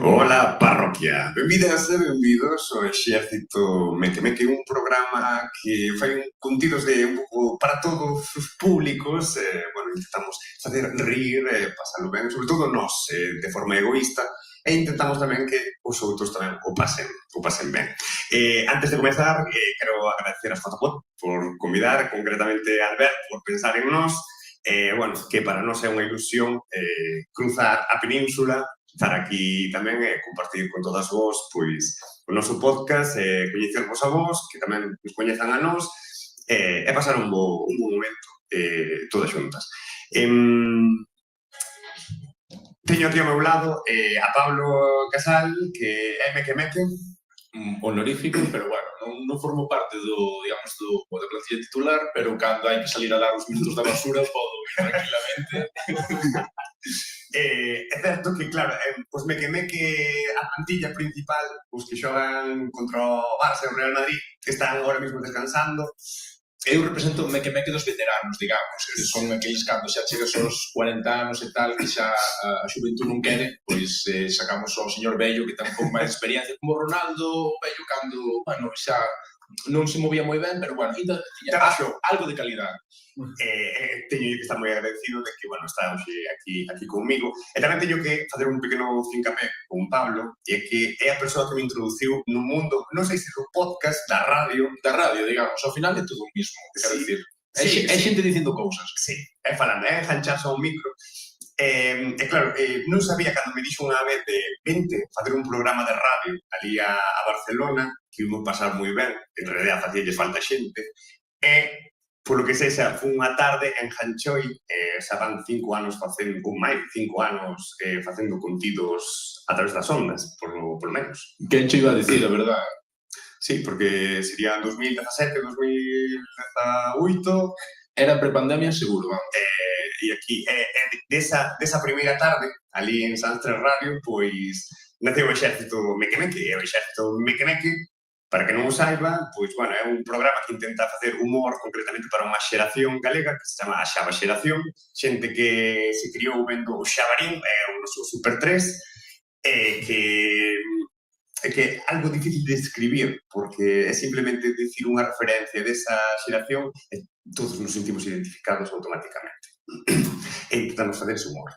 Hola, parroquia. Benvidas e benvidos ao Exército Meque, un programa que fai contidos de un pouco para todos os públicos. Intentamos facer rir, pasalo ben, sobre todo nós, de forma egoísta, e intentamos tamén que os outros tamén o pasen ben. Antes de comezar, quero agradecer a Fotopod por convidar, concretamente a Albert, por pensar en nós, que para nós é unha ilusión cruzar a península, estar aquí tamén e compartir con todas vos pois o noso podcast, coñecervos a vos, que tamén nos coñezan a nós, e pasar un bo momento todas xuntas. Teño aquí ao meu lado a Pablo Casal, que é Meque, honorífico, pero bueno, non formo parte da plantilla titular, pero cando hai que salir a dar os minutos da basura podo ir tranquilamente. É certo que, claro, pues Meque, a plantilla principal, os que xogan contra o Barça e o Real Madrid, que están agora mesmo descansando. Eu represento o Meque dos veteranos, digamos, que son aqueles cando xa chegas aos 40 anos e tal, que xa a xuventud non quere, pois sacamos ao señor Bello, que ten un pouco máis de experiencia, como Ronaldo, Bello cando, xa non se movía moi ben, pero ainda tiña algo de calidade. Teño que estar moi agradecido de que, está hoxe aquí comigo. E tamén teño que facer un pequeno fincapé con Pablo, e que é a persoa que me introduciu no mundo, non sei se do podcast, da radio, digamos, ao final é todo o mismo, quero dicir. É xente dicindo cousas. Sí, é falando, é engancharse ao micro. Claro, non sabía cando me dixo unha vez de vente facer un programa de radio ali a Barcelona, que íbamos pasar moi ben, en realidad facíalle falta xente, e polo que sexa, fun unha tarde en Janchoi, xa van 5 anos facendo, máis de 5 anos facendo contidos a través das ondas, por menos. Quen che iba a dicir, a verdade? Sí, porque sería 2017, 2018... Era prepandemia seguro, vamos. E aquí, desa primeira tarde, ali en Sanstrel Radio, pois, naceu o Exército Meque, e o Exército Meque, para que non o saiba, é un programa que intenta facer humor concretamente para unha xeración galega que se chama a Xaba Xeración, xente que se criou vendo o Xabarín, o noso Super 3, que é algo difícil de escribir, porque é simplemente dicir unha referencia desa xeración e todos nos sentimos identificados automáticamente. E intentamos facer ese humor.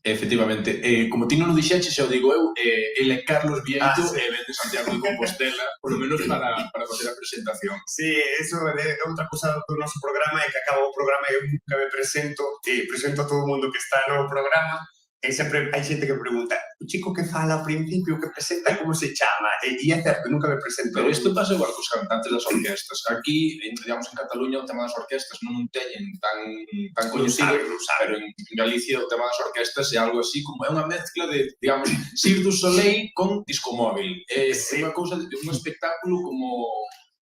Efectivamente, como ti non o dixeche, xa o digo eu, ele é Carlos Vieito e ven de Santiago de Compostela, por lo menos para facer a presentación. Sí, eso é outra cosa do noso programa, é que acaba o programa e eu nunca me presento, presento a todo o mundo que está no programa, e sempre hai xente que pregunta, o chico que fala ao principio, que presenta, como se chama? E é certo, nunca me presento. Pero isto pasa igual cos cantantes das orquestas. Aquí, digamos, en Cataluña, o tema das orquestas non teñen tan conhecido, pero en Galicia o tema das orquestas é algo así como é unha mezcla de, digamos, Cirque du Soleil con disco móvil. É unha cousa, un espectáculo como...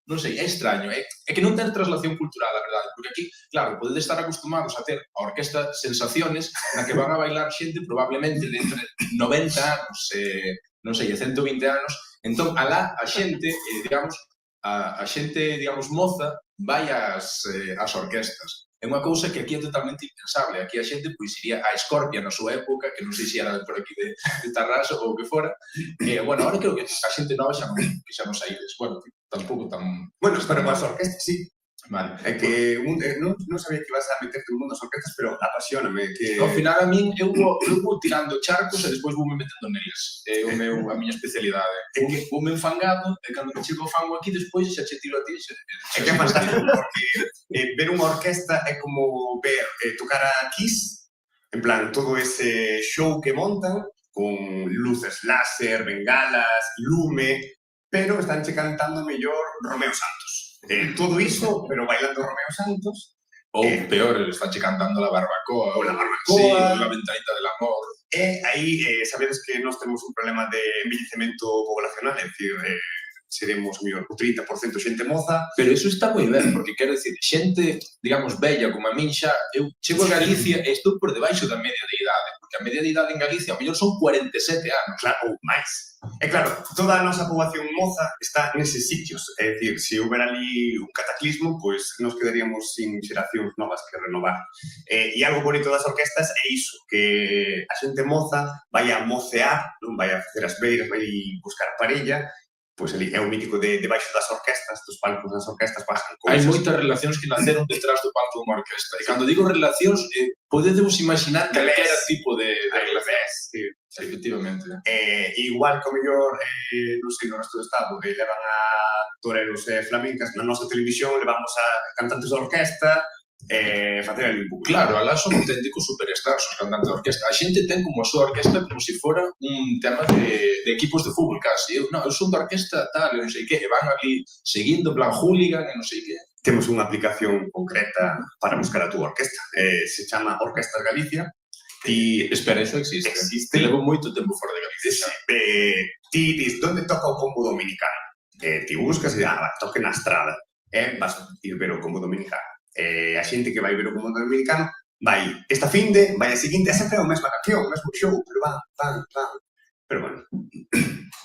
non sei, é extraño, é que non ten traslación cultural, a verdade, porque aquí, claro, podedes estar acostumados a ter a orquesta Sensaciones na que van a bailar xente probablemente de entre 90 anos e, non sei, 120 anos, entón, alá a xente, digamos, moza, vai ás orquestas. É unha cousa que aquí é totalmente impensable. Aquí a xente, pois, iría a Escorpia na súa época, que non sei se era por aquí de Tarrasa ou o que fora. Ahora creo que a xente nova xa non saídes. Tampouco tan... pero as orquestas, sí. Vale. É que non sabía que ibas a meterte no mundo das orquestas, pero apasioname. Ao final, a min, eu vou tirando charcos e despois vou me metendo neles. É a miña especialidade. Vou me enfangado, e cando me chego ao fango aquí, despois xa che tiro a ti. É que é fantástico, porque ver unha orquesta é como ver tocar a Kiss, en plan, todo ese show que montan, con luces láser, bengalas, lume, pero están cantando mellor Romeo Santos. Todo iso, pero bailando Romeo Santos. Ou peor, está cantando La Barbacoa. Ou La Barbacoa. Sí, La Ventanita del Amor. E aí, sabedes que nós temos un problema de envellecemento poblacional, é dicir, seremos mellor o 30% xente moza. Pero iso está moi ben, porque quero dicir, xente, digamos, bella como a min xa, eu chego a Galicia e estou por debaixo da media de idade, porque porque a media de idade en Galicia, ao mellor son 47 anos. Claro, ou máis. E claro, toda a nosa poboación moza está neses sitios. É dicir, se houber ali un cataclismo, pois nos quedaríamos sin xeracións novas que renovar. E algo bonito das orquestas é iso, que a xente moza vai a mocear, non vai a facer as beiras, vai buscar parella, pois ali é o mítico debaixo das orquestas, dos palcos das orquestas pasan cousas. Hai moitas relacións que naceron detrás do palco dunha orquesta. E cando digo relacións, podemos imaginar calquera tipo de relacións. Sí. Efectivamente. Igual que o mellor, non sei, no resto do estado, levan a toreros flamencas, na nosa televisión levamos a cantantes da orquesta, facer ali un pouco. Claro, alá son auténticos superstars, os cantantes da orquesta. A xente ten como a súa orquesta como se fora un tema de equipos de fútbol casi. Eu son da orquesta tal, non sei que, e van ali seguindo, en plan hooligan, e non sei que. Temos unha aplicación concreta para buscar a túa orquesta. Se chama Orquestas Galicia. Espera, eso existe. Levo moito tempo fora de Galicia. Ti dis, onde toca o combo dominicano? Ti buscas e toque na estrada. Vas ir ver o combo dominicano. A xente que vai ver o combo dominicano vai esta finde, vai a seguinte, é sempre a mesma canción, o mesmo show, pero van. Pero bueno.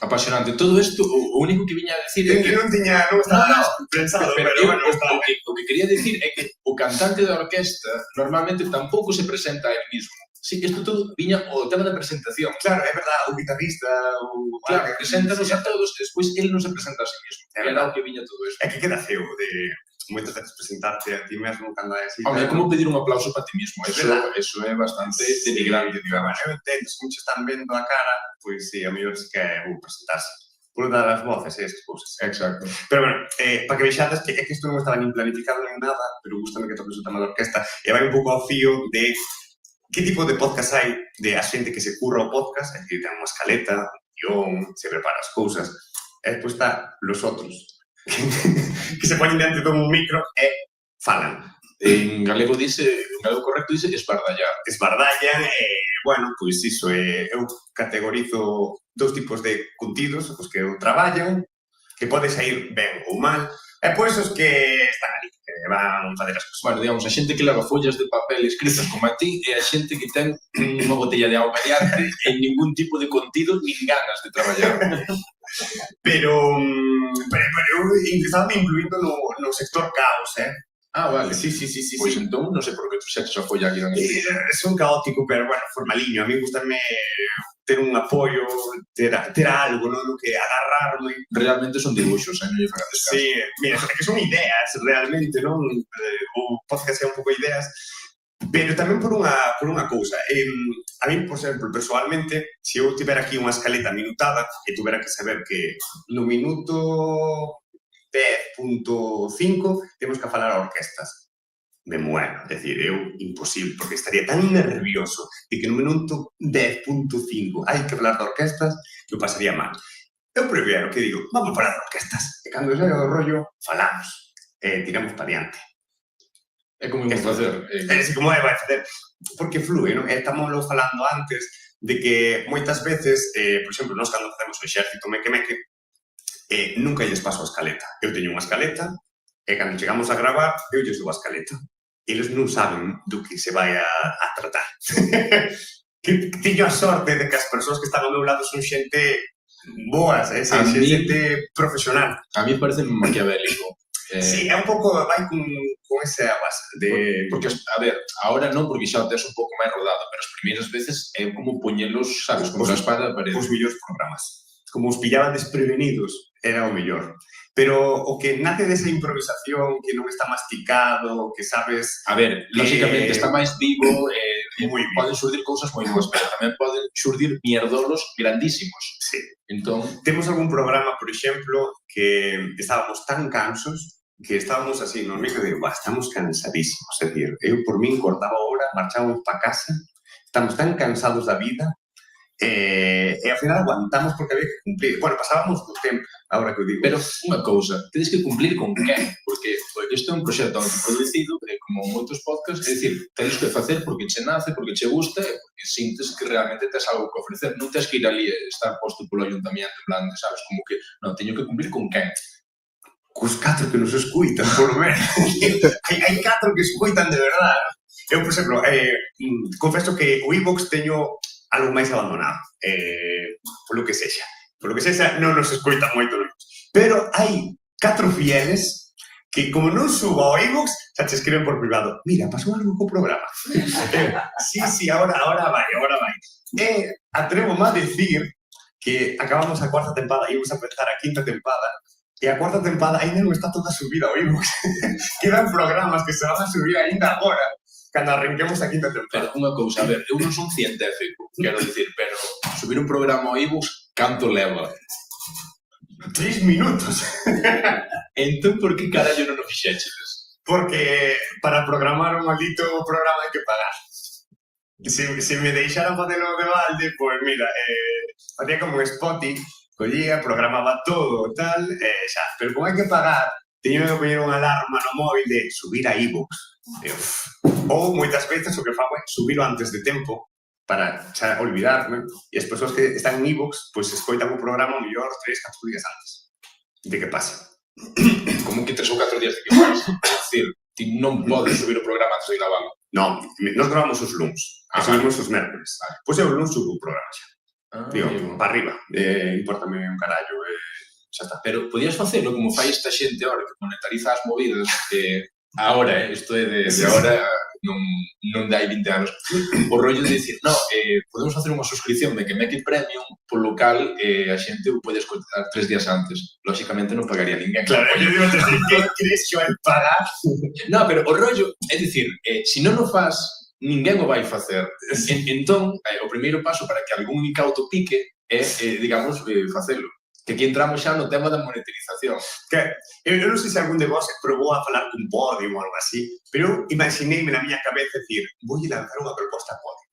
Apasionante. Todo isto, o único que viña a decir é que... Non estaba pensado, pero bueno. O que quería decir é que o cantante da orquesta normalmente tampouco se presenta a él mismo. Sí, isto todo viña o tema da presentación. Claro, é verdad, o guitarrista, claro, preséntanos a todos, despois ele non se presenta a sí mismo. É verdad que viña todo isto. É que queda feo de moitas veces presentarte a ti mesmo cando é así. É como pedir un aplauso para ti mismo. Eso é bastante denigrante, digamos. Eu entendo, se muchos están vendo a cara, pois sí, a mellor se que vou presentarse. Por dar as voces e esas cousas. Exacto. Pero bueno, para que vexades que isto non estaba nin planificado nin nada, pero gustame que toques o tema da orquesta, e vai un pouco ao fío de que tipo de podcast hai de a xente que se curra o podcast, é dicir, ten unha escaleta, un guión, se prepara as cousas, e despois está los outros, que se ponen diante dun micro e falan. En galego correcto dice esbardallar. Esbardallan bueno, pois iso, eu categorizo dous tipos de contidos, os que eu traballan, que pode sair ben ou mal, e pois os que están ali, que van fazer as cousas. Bueno, digamos, a xente que leva follas de papel escritas como a ti e a xente que ten unha botella de auga mediante e ningún tipo de contido nin ganas de traballar. Pero eu estaba incluindo no sector caos, Vale. Sí. Pois entón, non sei por que tu xetes a folla aquí non existe. Son caótico, pero bueno, formaliño. A mí gustame ter un apoio, ter algo, non? No que agarrarme. Realmente son dibuixos, non lle fagas caso. Sí, mira, é que son ideas, realmente, non? O podcast é un pouco ideas, pero tamén por unha cousa. A mí, por exemplo, personalmente, se eu tiver aquí unha escaleta minutada e tuvera que saber que no minuto 10.5 temos que falar a orquestas. Me muero, é dicir, imposible, porque estaría tan nervioso de que no minuto 10.5 hai que falar de orquestas que eu pasaría mal. Eu prefiero que digo, vamos falar de orquestas, e cando saia do rollo, falamos, tiramos para diante. É como imos facer. Como vai facer, porque flúe, non? Estamos falando antes de que moitas veces, por exemplo, nós cando facemos o exército meque-meque, nunca lles paso a escaleta. Eu teño unha escaleta e cando chegamos a gravar, eu lles dou a escaleta. Eles non saben do que se vai a tratar. Que teño a sorte de que as persoas que están ao meu lado son xente boas, xente profesional. A mí parece maquiavélico. Sí, é un pouco, vai con esa base de... Porque, a ver, ahora non, porque xa o tes un pouco máis rodado, pero as primeiras veces é como poñelos, sabes, como a espada da parede. Os millóns programas. Como os pillaban desprevenidos, era o mellor. Pero o que nace desa improvisación, que non está masticado, que sabes... A ver, lógicamente está máis vivo, poden xurdir cousas moi boas, pero tamén poden xurdir mierdolos grandísimos. Sí. Entón... Temos algún programa, por exemplo, que estábamos tan cansos que estábamos así, no medio de, estamos cansadísimos. É dicir, eu por min cortaba a hora, marchábamos para casa, estamos tan cansados da vida, e ao final aguantamos porque había que cumplir. Bueno, pasábamos do tempo, agora que eu digo. Pero unha cousa, tedes que cumplir con quen? Porque isto é un proxecto autoproducido, como moitos podcasts, é dicir, tedes que facer porque che nace, porque che gusta e porque sintes que realmente tes algo que ofrecer. Non tens que ir ali e estar posto polo ayuntamiento, en plan, sabes, como que, non, teño que cumplir con quen? Cos 4 que nos escuitan, por lo menos. Hai 4 que escuitan de verdade. Eu, por exemplo, confeso que o iVoox teño algo máis abandonado. Polo que sexa. Polo que sexa, non nos escoitan moito no iVoox. Pero hai 4 fieles que, como non subo ao iVoox, xa te escriben por privado. Mira, pasou algo co programa. Sí, ahora vai. Atrevo-me a decir que acabamos a cuarta tempada e íbamos a empezar a quinta tempada. E a cuarta tempada ainda non está toda subida ao iVoox. Quedan programas que se van a subir ainda agora, cando arranquemos a quinta tempada. Pero unha cousa, a ver, eu non son científico, quero dicir, pero subir un programa ao iVoox, canto leva? 3 minutos. Entón, por que carallo non o fixéchedes? Porque para programar un maldito programa hai que pagar. Se me deixara facelo de balde, pois mira, facía como Spotify, collía, programaba todo, tal, xa. Pero como hai que pagar, teño que poñer unha alarma no móvil de subir a iVoox. Ou moitas veces o que fago é subilo antes de tempo para xa olvidarme, e as persoas que están en iVoox pois escoitan o programa mellor 3-4 días antes de que pase. Como que 3 ou 4 días de que pase? É dicir, ti non podes subir o programa antes de gravarlo. Non, nos gravamos os luns, subimos os mércoles. Pois eu o luns subo o programa xa. Digo, para arriba, importame un carallo, xa está. Pero podías facelo como fai esta xente ahora que monetariza as movidas, ahora, isto é de ahora, non de hai 20 anos, o rollo de dicir, podemos facer unha suscripción de Quemeque Premium, polo cal a xente o pode escoitar 3 días antes. Lóxicamente non pagaría ninguén. Claro, eu digo, que crees que vai pagar? Non, pero o rollo, é dicir, se non o faz, ninguén o vai facer. Entón, o primeiro paso para que algún incauto pique é, digamos, facelo. Que aquí entramos xa no tema da monetarización. Que eu non sei se algún de vos probou a falar cun Podium ou algo así, pero eu imagineime na miña cabeza decir, vou lanzar unha proposta a Podium.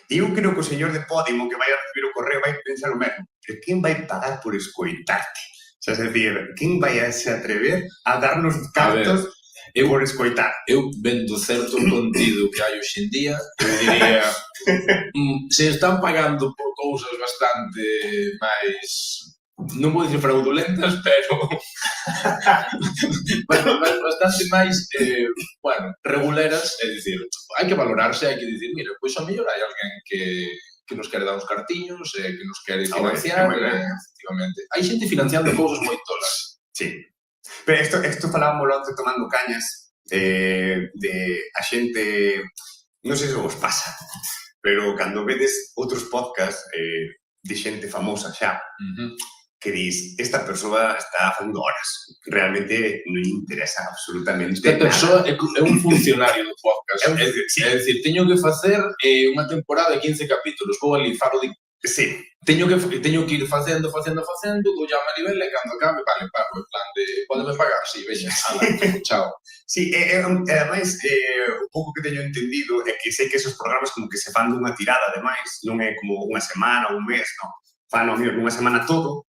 E eu creo que o señor de Podium que vai a recibir o correo vai pensar o mesmo. Pero quen vai pagar por escoitarte? O sea, é dicir, quen vai a se atrever a darnos cartos por escoitar? Eu vendo certo contido que hai hoxe en día, eu diría, se están pagando por cousas bastante máis, non vou dicir fraudulentas, pero bastante máis, reguleras, é dicir, hai que valorarse, hai que dicir, mira, pois a mellor hai alguén que nos quere dar uns cartiños, que nos quere financiar, efectivamente. Hai xente financiando cousas moi tolas. Sí. Pero isto falábamos onte tomando cañas de a xente, non sei se vos pasa, pero cando vedes outros podcasts de xente famosa xa, que dis, esta persoa está facendo horas, realmente non interesa absolutamente nada. Esta persoa é un funcionario do podcast, é dicir, teño que facer unha temporada de 15 capítulos, vou ali, falo de... Sí. Teño que ir facendo, dou llama a nivel e cando acabe, vale, pago, en plan de, podeme pagar? Sí, veña, chao. Sí, ademais, o pouco que teño entendido é que sei que esos programas como que se fan dunha tirada, ademais, non é como unha semana ou un mes, non? Fan, nunha semana todo,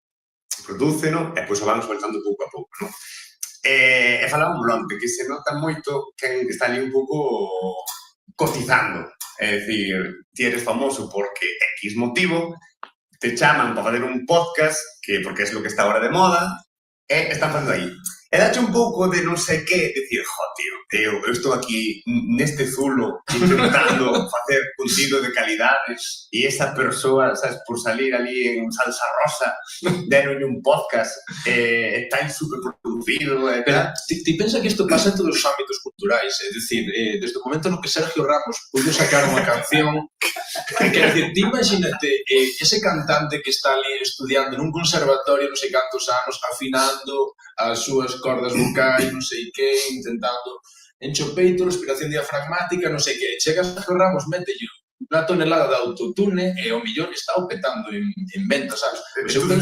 prodúceno, e pois o van soltando pouco a pouco, non? E falamos onte, que se nota moito que está ali un pouco cotizando. É dicir, ti eres famoso porque X motivo, te chaman para fazer un podcast, que porque é lo que está ahora de moda, e están facendo aí. E dache un pouco de non sei que, decir, tío, eu estou aquí neste zulo intentando facer contido de calidade e esa persoa, sabes, por salir ali en salsa rosa, deronlle un podcast, está superproducido, e tal. Ti pensa que isto pasa en todos os ámbitos culturais, é dicir, desde o momento no que Sergio Ramos pudo sacar unha canción, quer dicir, ti imagínate ese cantante que está ali estudiando nun conservatorio non sei cantos anos, afinando as súas cordas vocais, non sei que, intentando encho peito, respiración diafragmática, non sei que. Chega Sergio Ramos, mételle unha tonelada de autotune e o millón está o petando en ventas, sabes? Non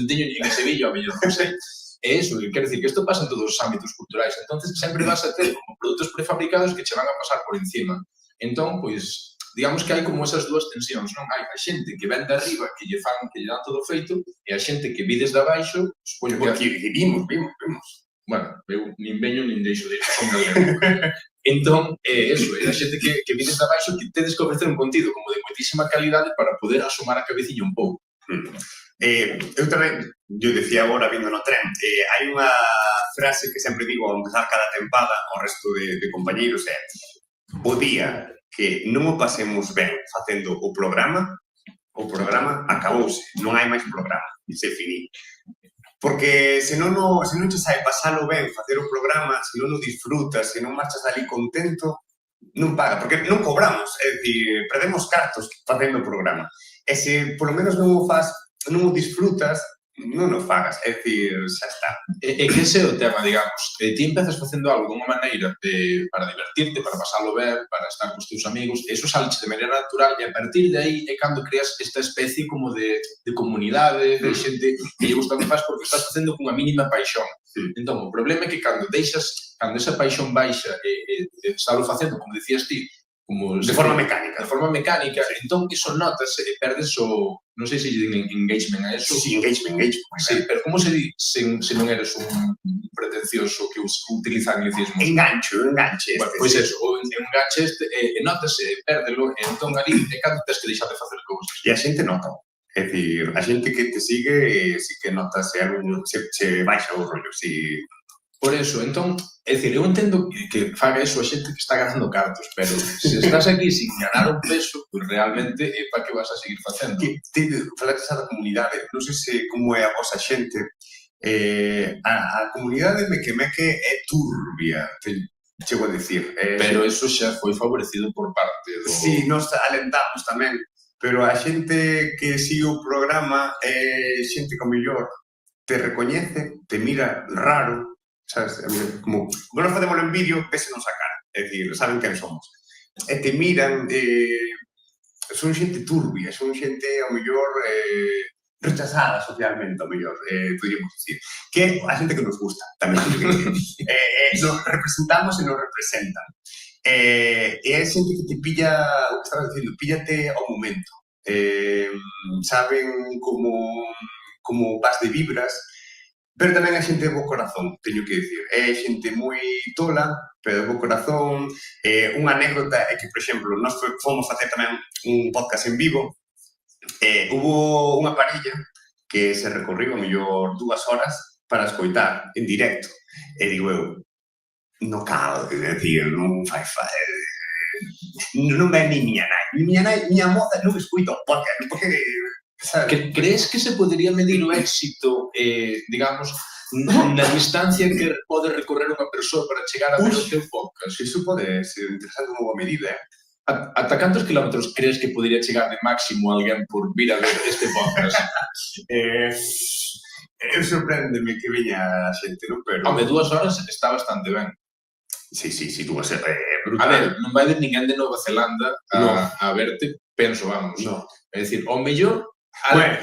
teño nin en Sevilla, o millón, non sei. É iso, quero dicir que isto pasa en todos os ámbitos culturais. Entonces, sempre vas a ter como produtos prefabricados que che van a pasar por encima. Entón, pois, digamos que hai como esas dúas tensións, non? Hai a xente que ven de arriba, que lle dan todo feito, e a xente que vi desde abaixo, supoño que vimos. Bueno, eu nin veño nin deixo de ir, son galego. Entón, é eso, é a xente que vi desde abaixo que tedes que ofrecer un contido como de moitísima calidade para poder asomar a cabeciña un pouco. Eu tamén, eu decía agora vindo no tren, hai unha frase que sempre digo ao empezar cada tempada ao resto de compañeiros o día que non o pasemos ben facendo o programa acabouse, non hai máis programa, se finí. Porque se non che sai pasalo ben, facer o programa, se non o disfrutas, se non marchas ali contento, non paga, porque non cobramos, é dicir, perdemos cartos facendo o programa. E se polo menos non o disfrutas, non o fagas, é dicir, xa está. E que ese é o tema, digamos, ti empezas facendo algo dunha maneira para divertirte, para pasalo ben, para estar cos teus amigos, e iso sale de maneira natural, e a partir de aí é cando creas esta especie como de comunidade, de xente que lle gusta o que faz porque estás facendo cunha mínima paixón. Entón, o problema é que cando esa paixón baixa e estás facendo, como decías ti, como de forma mecánica. De forma mecánica, entón iso notas e perdes o, non sei se lle din engagement a eso. Sí, engagement. Sí, pero como se di se non eres un pretencioso que utiliza anglicismos? Enganche. Pois eso, o enganche e notas e pérdelo, e entón ali é cando tens que deixar de facer cousas. E a xente nota. É dicir, a xente que te sigue sí que nota se baixa o rollo, si... Por eso, entón, é dicir, eu entendo que faga eso a xente que está ganando cartos, pero se estás aquí sin ganar un peso, pues realmente é para que vas a seguir facendo. Falaste da comunidade, non sei se como é a vosa xente, a comunidade meque é turbia, chego a dicir. Pero eso xa foi favorecido por parte do... Sí, nos alentamos tamén, pero a xente que sigue o programa é xente que ao mellor te recoñece, te mira raro, sabes, como nos facémoslo en vídeo, vésenos a cara, é dicir, saben quen somos. E te miran, son xente turbia, son xente, ao mellor, rechazada socialmente, ao mellor, podríamos dicir. Que a xente que nos gusta, tamén. Nos representamos e nos representan. E é xente que te pilla, o que estabas dicindo, píllate ao momento. Saben como vas de vibras, pero tamén é xente de bo corazón, teño que dicir. É xente moi tola, pero de bo corazón. Unha anécdota é que, por exemplo, nós fomos facer tamén un podcast en vivo. Hubo unha parella que se recorriu a mellor 2 horas para escoitar en directo. E digo eu, no cal, é dicir, non fai non ven ni miña nai. Miña moza non escoita o podcast, porque... Crees que se podería medir o éxito, digamos, na distancia que pode recorrer unha persoa para chegar a ver o teu podcast? Iso pode ser interesante unha boa medida, Ata cantos kilómetros crees que podería chegar de máximo alguén por vir a ver este podcast? Sorpréndeme que veña a xente, non? Pero... Home, 2 horas está bastante ben. Sí, 2 horas é brutal. A ver, non vai vir ninguén de Nova Zelanda a verte, penso, vamos. No. É dicir, ao mellor... Bueno,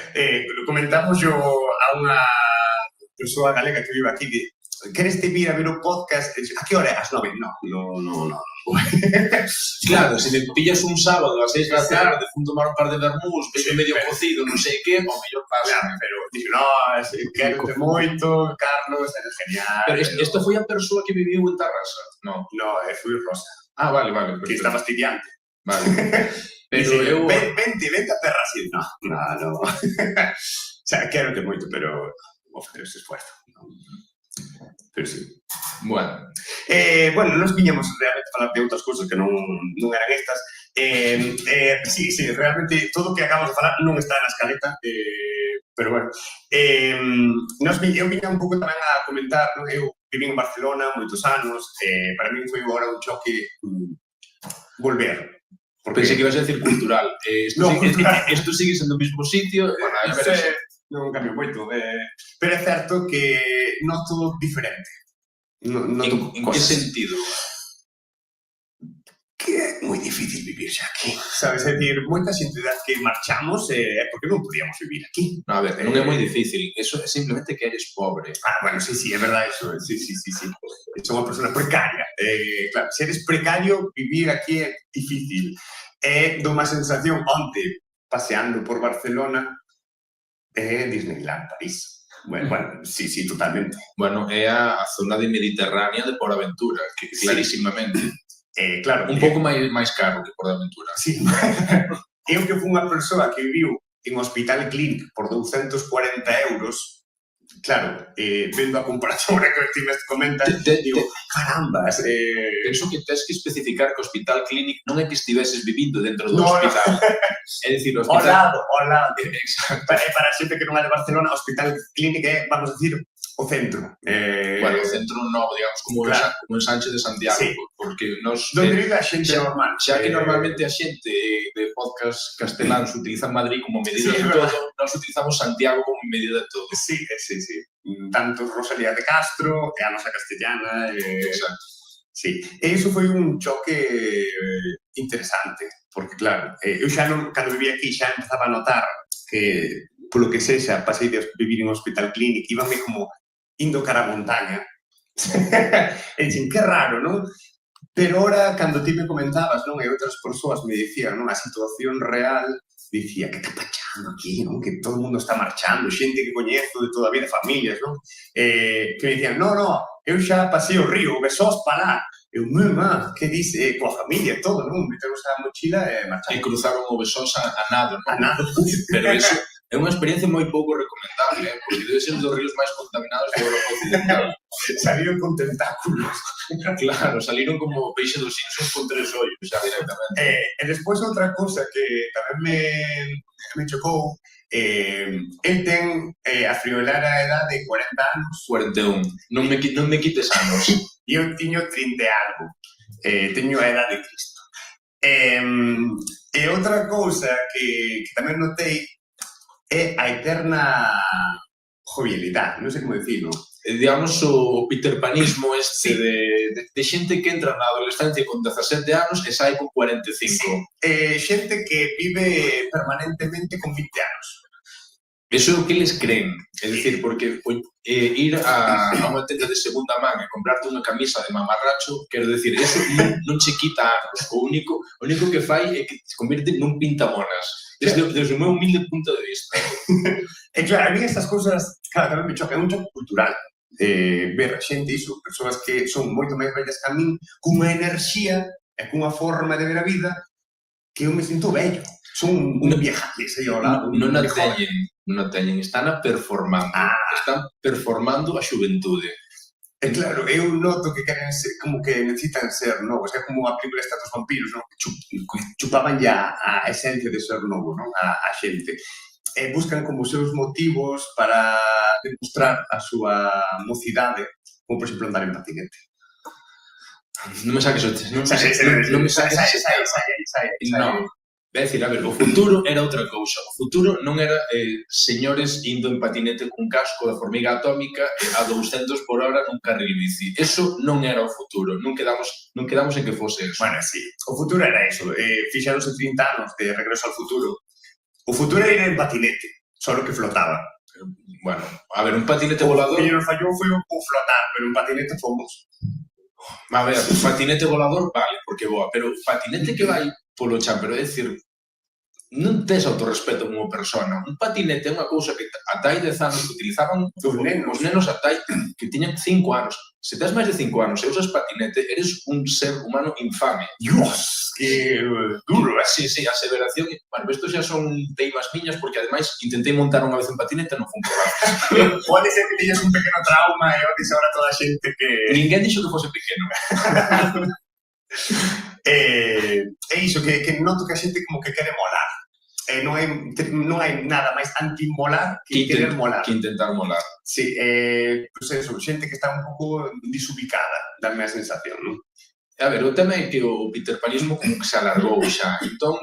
comentamos yo a unha persoa galega que vive aquí que queres te vir a ver o podcast? A que hora é? As 9? No. Claro, se me pillas un sábado a 6 da tarde, fun tomar un par de vermús, veño medio cocido, non sei que, ao mellor pasa. Claro, pero dixo, quero-te moito, Carlos, eres genial. Pero isto foi a persoa que viviu en Tarrasa? No, foi Rosa. Ah, vale. Que está fastidiante. Vale. Pero eu... Vente a terra así. No. O sea, quero-te moito, pero vou facer ese esfuerzo. Pero sí. Bueno, nos viñamos realmente a falar de outras cousas que non eran estas. Sí, realmente todo o que acabamos de falar non está na escaleta, pero bueno. Eu viña un pouco tamén a comentar, eu viví en Barcelona moitos anos, para mí foi agora un choque volver. Pensei que ibas a decir cultural. Isto sigue sendo o mesmo sitio. Non cambio moito, pero é certo que noto diferente. En que sentido? Que é moi difícil vivir xa aquí, sabes? É dicir, moita xente das que marchamos é porque non podíamos vivir aquí. No, a ver, non é moi difícil, eso é simplemente que eres pobre. Bueno, sí, é verdade iso, sí. Son unha persona precaria. Claro, se eres precario, vivir aquí é difícil. Dou má sensación onte, paseando por Barcelona, Disneyland, París. Bueno, sí, totalmente. Bueno, é a zona de Mediterránea de Por Aventura, que clarísimamente. Claro. Un pouco máis caro que Por Aventura. Sí. Eu que fui unha persoa que viviu en Hospital Clínic por 240 euros, claro, vendo a comparación que ti me comentas, digo, carambas. Penso que tens que especificar que o Hospital Clínic non é que estiveses vivindo dentro do hospital. É dicir, o hospital... Ao lado. Exacto. Para a xente que non é de Barcelona, o Hospital Clínic é, vamos a decir, o centro. Bueno, o centro novo, digamos, como en Sánchez de Santiago, sí. Porque nos... Donde vive a xente normal. Xa que normalmente a xente de podcast casteláns utilizan Madrid como medida de todo, nós utilizamos Santiago como medida de todo. Sí. Tanto Rosalía de Castro e a nosa castellana. Exacto. Sí, e iso foi un choque interesante, porque claro, eu xa non, cando vivía aquí, xa empezaba a notar que, polo que sexa, pasei de vivir en Hospital Clínic, íbame como indo cara a montaña. E dixen, que raro, non? Pero ora, cando ti me comentabas, non? E outras persoas me dicían, non? A situación real, dicía, que está pachando aquí, non? Que todo o mundo está marchando, xente que coñezo de toda a vida, familias, non? Que me dicían, no, eu xa pasei o río, Besós para lá. Eu, mamá, que dice? Coa familia, todo, non? Metemos a mochila e marchamos. E cruzaron o Besós a nado, non? A nado. Pero iso é unha experiencia moi pouco recomendable, porque debe ser dos ríos máis contaminados de Europa Occidental. Saliron con tentáculos. Claro, saliron como peixe dos Simpsons con 3 ollos, xa directamente. E despois outra cousa que tamén me chocou, el ten a friolar a edade de 40 anos. 41. Non me quites anos. E eu tiño 30 e algo. Teño a edade de Cristo. E outra cousa que tamén notei é a eterna jovialidade, non sei como dicilo. Digamos, o peterpanismo de xente que entra na adolescencia con 17 anos e sai con 45. Sí. Xente que vive permanentemente con 20 anos. Eso é o que eles creen. É dicir, porque ir a unha tenda de segunda man e comprarte unha camisa de mamarracho, quero dicir, eso non che quita anos. O único que fai é que se convierte nun pintamonas. Desde o meu humilde punto de vista. E claro, a mí estas cousas, claro, tamén me chocan, é un choque cultural. Ver a xente iso, persoas que son moito máis vellas que a min, cunha enerxía e cunha forma de ver a vida que eu me sinto vello. Son un viejales aí ao lado. Non a teñen, están a performando. Están performando a xuventude. E claro, eu noto que queren ser, como que necesitan ser novos, é como a película esta dos vampiros, non? Que chupaban ya a esencia de ser novo, non? A xente. E buscan como seus motivos para demostrar a súa mocidade, como por exemplo andar en patinete. Non me saques non me saques non. É dicir, a ver, o futuro era outra cousa. O futuro non era señores indo en patinete cun casco da formiga atómica a 200 por hora nun carril bici. Eso non era o futuro. Non quedamos en que fose eso. Bueno, sí. O futuro era eso. Fixaronse 30 anos de Regreso ao Futuro. O futuro era ir en patinete, só que flotaba. Bueno, a ver, un patinete volador... O que non fallou foi o flotar, pero un patinete fomos. A ver, un patinete volador, vale, porque boa, pero patinete que vai polo chan, pero é dicir, non tes autorrespeto como persona. Un patinete é unha cousa que ata hai 10 anos que utilizaban os nenos ata hai que tiñan 5 anos. Se tes máis de 5 anos e usas patinete, eres un ser humano infame. Dios, que duro, Sí, aseveración. Bueno, isto xa son teimas miñas, porque ademais intentei montar unha vez en patinete e non funcionaba. Pode ser que tiñas un pequeno trauma e odies agora toda a xente que... Ninguén dixo que fose pequeno. É iso, que noto que a xente como que quere molar. Non hai nada máis anti-molar que querer molar. Que intentar molar. Sí, pois eso, xente que está un pouco desubicada, dame a sensación, non? A ver, o tema é que o peterpanismo como que se alargou xa. Entón,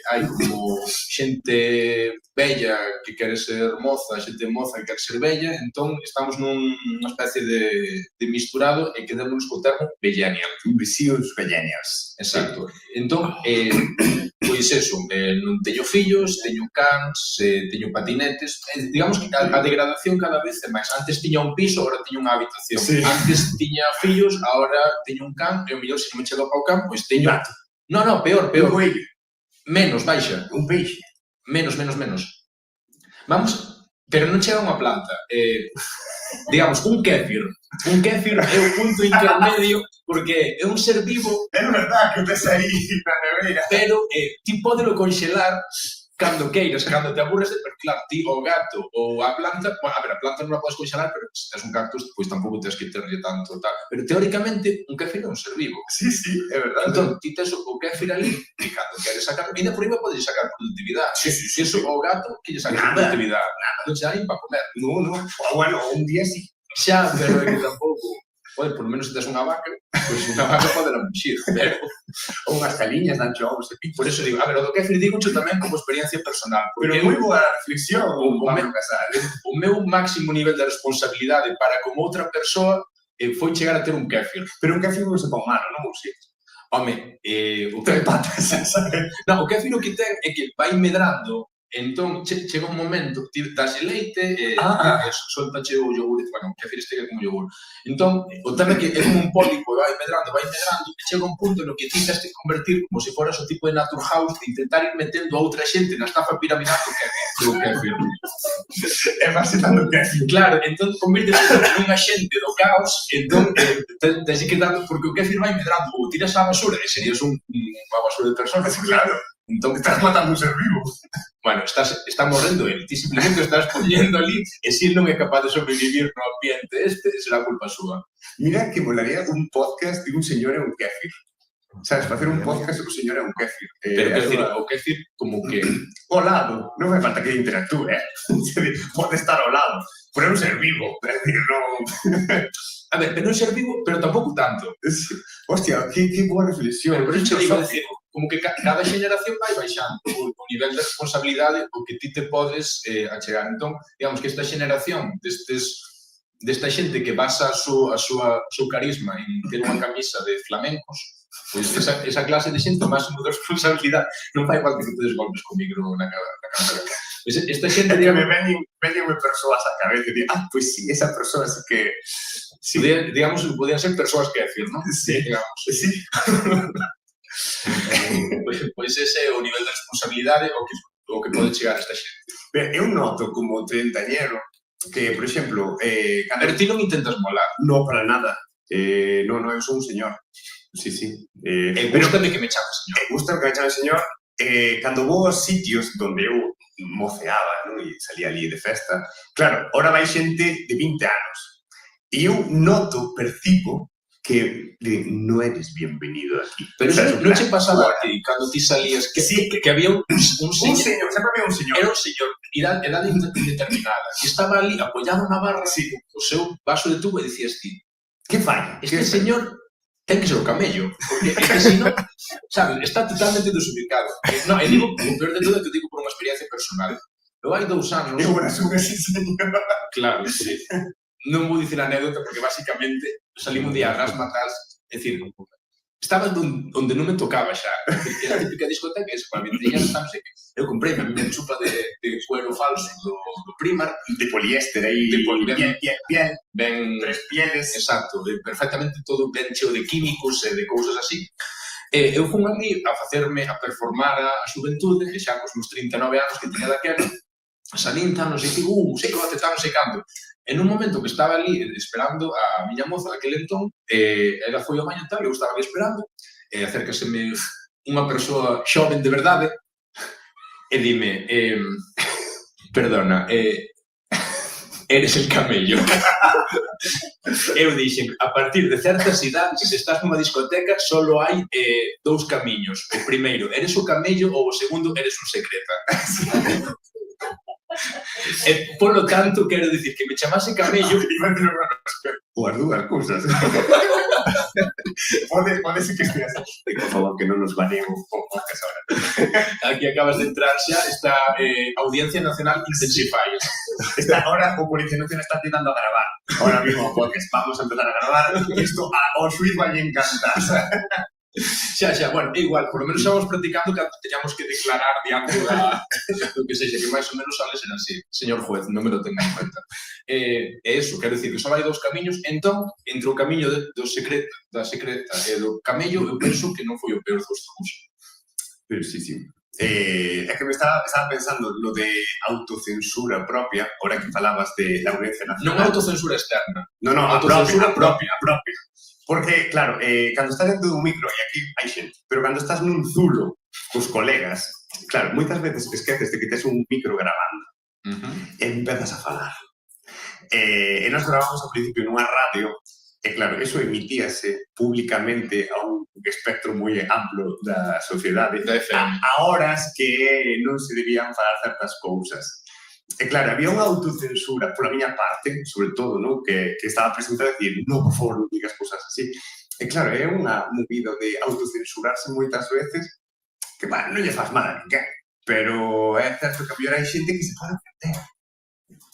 hai como xente bella que quere ser moza, xente moza que quere ser bella, entón estamos nunha especie de misturado e quedémonos co termo millennial. Vicios millennials. Exacto. Entón, pois eso, non teño fillos, teño cans, teño patinetes, digamos que a degradación cada vez é máis. Antes tiña un piso, agora teño unha habitación. Sí. Antes tiña fillos, agora teño un can, e o mellor se non me chego ao can, pois teño... No, peor. Un coello. Menos, baixa. Un peixe. Menos. Vamos, pero non chega unha planta. Digamos, un kéfir. Un kéfir é o punto intermedio porque é un ser vivo. É verdad que o tes aí na neveira. Pero ti pódelo conxelar cando queiras, cando te aburres, pero claro, ti o gato ou a planta, bueno, a ver, a planta non a podes conxelar, pero se tes un cactus, pois tampouco tens que terlle tanto tal. Pero teóricamente, un kéfir é un ser vivo. Sí, é verdade. Entón, ti tes o kéfir ali, e cando queres sacar, ainda por riba podes sacar produtividade. Sí. Eso o gato, que lle sacas produtividade? Non xa hai para comer. No. Bueno, un día sí. Xa, pero é que tampouco. Pode, por lo menos se tes unha vaca, pois unha vaca poderá muxir, pero... Ou unhas caliñas dan ovos de pico. Por eso digo, a ver, o do kéfir digo tamén como experiencia personal. Pero moi boa reflexión, Pablo Casal. O meu máximo nivel de responsabilidade para como outra persoa foi chegar a ter un kéfir. Pero un kéfir non se pon malo, non? Sí. Home, o Ten patas, sabes? Non, o kéfir o que ten é que vai medrando. Entón, chega un momento, ti dase leite e soltache o yogur, bueno, o kéfir este é como yogur. Entón, o tema é que é como un pólipo, vai medrando, e chega un punto no que ti tens que convertir como se foras o tipo de Naturhaus de intentar ir metendo a outra xente na estafa piramidal do kéfir. É máis dando kéfir. Claro, entón convírtese nunha xente do caos, entón tens que dar, porque o kéfir vai medrando, ou tiras a basura, e serías unha basura de personas, claro. Entón estás matando un ser vivo. Bueno, está morrendo ele, ti simplemente estás poñendo ali e se non é capaz de sobrevivir no ambiente será culpa súa. Mira que molaría un podcast de un señor e un kéfir. Sabes, facer un podcast de un señor e un kéfir. Pero quer dizer, o kéfir como que... Ao lado, non fai falta que interactúe, pode estar ao lado. Pero é un ser vivo, é dicir, non... A ver, pero un ser vivo, pero tampouco tanto. Hostia, que boa reflexión. Pero isto digo, decir, como que cada xeneración vai baixando o nivel de responsabilidade o que ti te podes achegar. Entón, digamos que esta xeneración desta xente que basa o seu carisma en ter unha camisa de flamencos, pois esa clase de xente máximo de responsabilidade non fai falta que te des golpes co micro na cara. Esta xente... É que me veñen persoas á cabeza e di, pois sí, esa persoa sí que... Sí. Digamos, podían ser persoas kéfir, non? Sí, digamos. Sí. Pois ese é o nivel de responsabilidade o que pode chegar a esta xente. Eu noto como treintañero que, por exemplo... Pero ti non intentas molar. Non, para nada. Non, eu sou un señor. Sí. Gústame que me chames señor. Gústame que me chames señor. Cando vou aos sitios donde eu moceaba, non? E salía ali de festa, claro, ahora vai xente de 20 anos. E eu noto, percibo, que non eres bienvenido aquí. Pero non che pasaba a ti, cando ti salías, que había un señor, sempre había un señor. Era un señor, edade indeterminada, que estaba ali apoiado na barra, o seu vaso de tubo, e dicías ti, que fai? Este señor ten que ser o camello, porque se non, sabes, está totalmente desubicado. Non, e digo, o peor de todo é que digo por unha experiencia personal. Eu hai 2 anos... Eu era ese señor. Claro, sí. Non vou dicir a anécdota porque basicamente salí un día a ras matas, é dicir, estaba onde non me tocaba xa. Era a típica discoteca, esa para ventellas, non sei que. Eu comprei a miña chupa de cuero falso do Primark. De poliéster aí. De poliéster. Piel. Ben... 3 pieles. Exacto. Perfectamente todo ben cheo de químicos e de cousas así. Eu fui ali a performar a xuventude, que xa cos meus 39 anos que tiña daquela, salín tan, non sei que, sei que vou aceptar, non sei canto. En un momento que estaba ali esperando a miña moza daquele entón, ela foi ao baño tal, eu estaba ali esperando, e acércaseme unha persoa xoven de verdade, e dime, perdona, eres el camello. Eu dixen, a partir de certas idades, se estás nunha discoteca, solo hai 2 camiños. O primeiro, eres o camello, ou o segundo, eres un secreta. E, polo tanto, quero dicir que me chamase camello ou as dúas cousas. Pode ser que esteas por favor, que non nos baneen un pouco esa hora. Aquí acabas de entrar xa esta Audiencia Nacional Intensifiers. Esta hora o Policía Nacional está intentando gravar. Ahora mismo, porque vamos a empezar a gravar. Isto ao Suiz vai encantar. Xa, bueno, é igual, por lo menos estamos practicando que teñamos que declarar diante do que sexa, que máis ou menos sale ser así. Señor juez, non me lo tenga en cuenta. É eso, quero dicir que só hai 2 camiños, entón, entre o camiño da secreta e do camello, eu penso que non foi o peor dos dous. Pero sí. É que me estaba pensando lo de autocensura propia, ahora que falabas de la Audiencia Nacional. Non autocensura externa. Non, autocensura propia. Porque, claro, cando estás dentro dun micro, e aquí hai xente, pero cando estás nun zulo cos colegas, claro, moitas veces esqueces de que tes un micro grabando e empezas a falar. E nós gravamos ao principio nunha radio e claro, eso emitíase públicamente a un espectro moi amplo da sociedade a horas que non se debían falar certas cousas. E claro, había unha autocensura por a miña parte, sobre todo, ¿no? que estaba presentada a decir, no, por favor, non digas cousas así. E claro, é unha movida de autocensurarse moitas veces que, bueno, non lle faz mal a ninguén, pero é certo que a mellor hai xente que se pode ofender.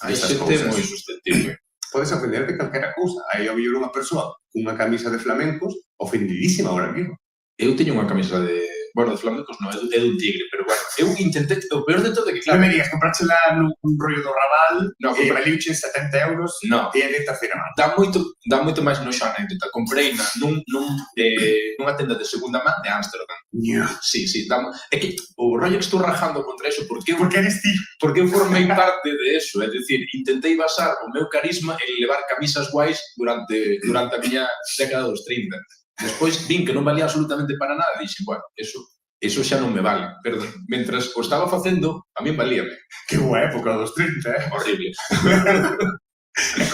Hai xente moi susceptible. Podes ofender de calquera cousa. Hai a mellor unha persoa cunha camisa de flamencos ofendidísima ahora mismo. Eu teño unha camisa de... Bueno, de flamencos non, é dun tigre, pero bueno, eu intentei... O peor de todo é que, claro... Non me digas, comprátela nun rollo do Raval, e valiuche 70 euros, no, e é de terceira mano. Dá moito máis noxo a anécdota. Comprei nunha tenda de segunda man de Ámsterdam. Sí, é que o rollo que estou rajando contra eso, porque eres ti. Porque eu formei parte de eso, é dicir, intentei basar o meu carisma en levar camisas guais durante a miña década dos 30. Despois vin que non valía absolutamente para nada e dixen, bueno, eso xa non me vale. Pero mentras o estaba facendo, a min valíame. Que boa época dos 30, Horrible.